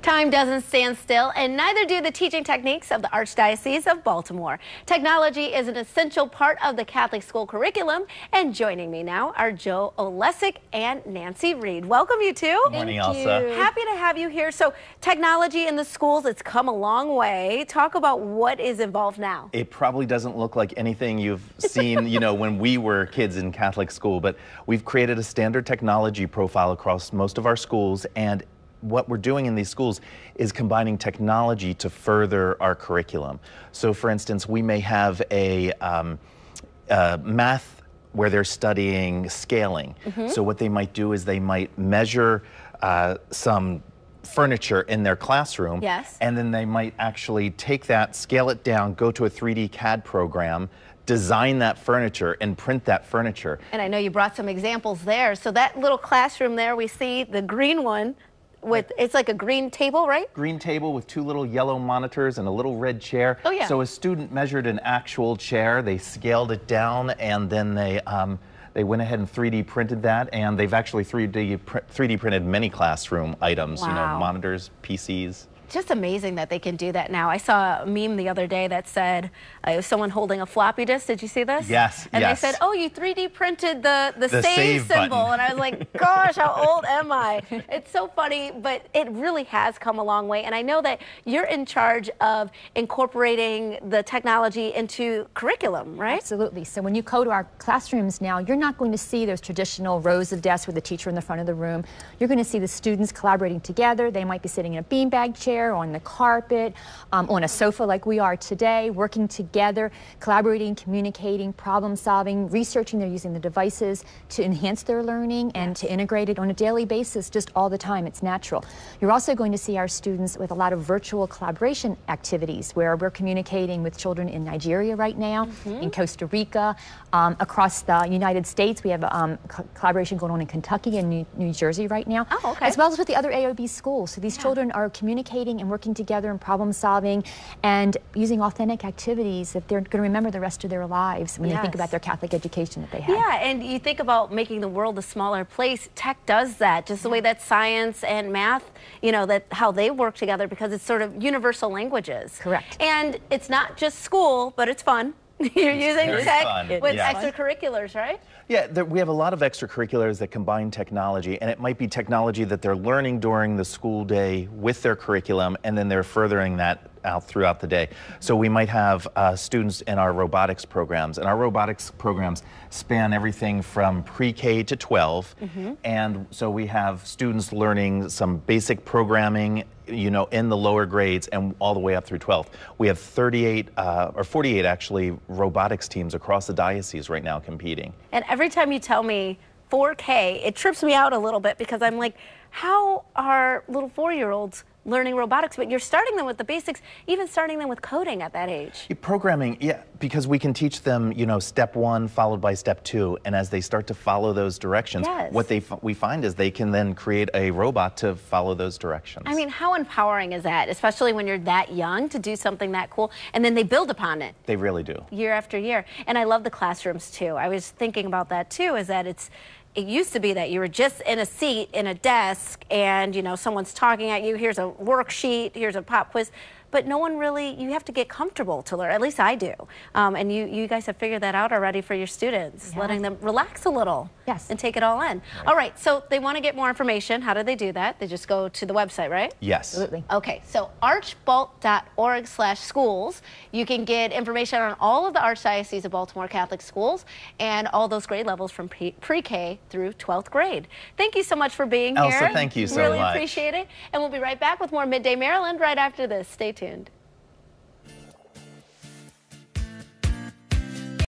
Time doesn't stand still, and neither do the teaching techniques of the Archdiocese of Baltimore. Technology is an essential part of the Catholic school curriculum, and joining me now are Joe Olesic and Nancy Reed. Welcome, you two. Good morning, Elsa. Happy to have you here. So, technology in the schools, it's come a long way. Talk about what is involved now. It probably doesn't look like anything you've seen, when we were kids in Catholic school, but we've created a standard technology profile across most of our schools, and what we're doing in these schools is combining technology to further our curriculum. So, for instance, we may have a math where they're studying scaling. So what they might do is they might measure some furniture in their classroom, and then they might actually take that, scale it down, go to a 3D CAD program, design that furniture, and print that furniture. And I know you brought some examples there. So that little classroom there, we see the green one with, it's like a green table, right? Green table with two little yellow monitors and a little red chair. Oh, yeah. So a student measured an actual chair, they scaled it down, and then they went ahead and 3D printed that, and they've actually 3D printed many classroom items, monitors, PCs. Just amazing that they can do that now. I saw a meme the other day that said, it was someone holding a floppy disk. Did you see this? Yes, and yes. they said, oh, you 3D printed the save symbol. Button. And I was like, gosh, how old am I? It's so funny, but it really has come a long way. And I know that you're in charge of incorporating the technology into curriculum, right? Absolutely. So when you go to our classrooms now, you're not going to see those traditional rows of desks with the teacher in the front of the room. You're going to see the students collaborating together. They might be sitting in a beanbag chair, on the carpet, on a sofa like we are today, working together, collaborating, communicating, problem solving, researching. They're using the devices to enhance their learning and to integrate it on a daily basis, just all the time. It's natural. You're also going to see our students with a lot of virtual collaboration activities where we're communicating with children in Nigeria right now, in Costa Rica, across the United States. We have collaboration going on in Kentucky and New Jersey right now, as well as with the other AOB schools. So these children are communicating and working together and problem solving and using authentic activities that they're going to remember the rest of their lives when they think about their Catholic education that they had. Yeah, and you think about making the world a smaller place. Tech does that, just the way that science and math, how they work together, because it's sort of universal languages. Correct. And it's not just school, but it's fun. You're using tech with extracurriculars, right? Yeah, we have a lot of extracurriculars that combine technology, and it might be technology that they're learning during the school day with their curriculum, and then they're furthering that out throughout the day. So we might have students in our robotics programs, and our robotics programs span everything from pre-K to 12, and so we have students learning some basic programming, in the lower grades and all the way up through 12th. We have 48 actually robotics teams across the diocese right now competing. And every time you tell me 4K, it trips me out a little bit, because I'm like, how are little 4-year-olds learning robotics? But you're starting them with the basics, even starting them with coding at that age. Programming, yeah, because we can teach them, step 1 followed by step 2, and as they start to follow those directions, what we find is they can then create a robot to follow those directions. I mean, how empowering is that, especially when you're that young, to do something that cool, and then they build upon it. They really do. Year after year. And I love the classrooms too. I was thinking about that too, is that it used to be that you were just in a seat, in a desk, and someone's talking at you, here's a worksheet, here's a pop quiz, but no one really, you have to get comfortable to learn, at least I do. And you guys have figured that out already for your students, letting them relax a little and take it all in. All right, so they want to get more information. How do they do that? They just go to the website, right? Yes. Absolutely. Okay, so archbalt.org/schools. You can get information on all of the Archdiocese of Baltimore Catholic schools and all those grade levels from pre-K through 12th grade. Thank you so much for being here. Elsa, thank you so much. Really appreciate it. And we'll be right back with more Midday Maryland right after this. Stay tuned.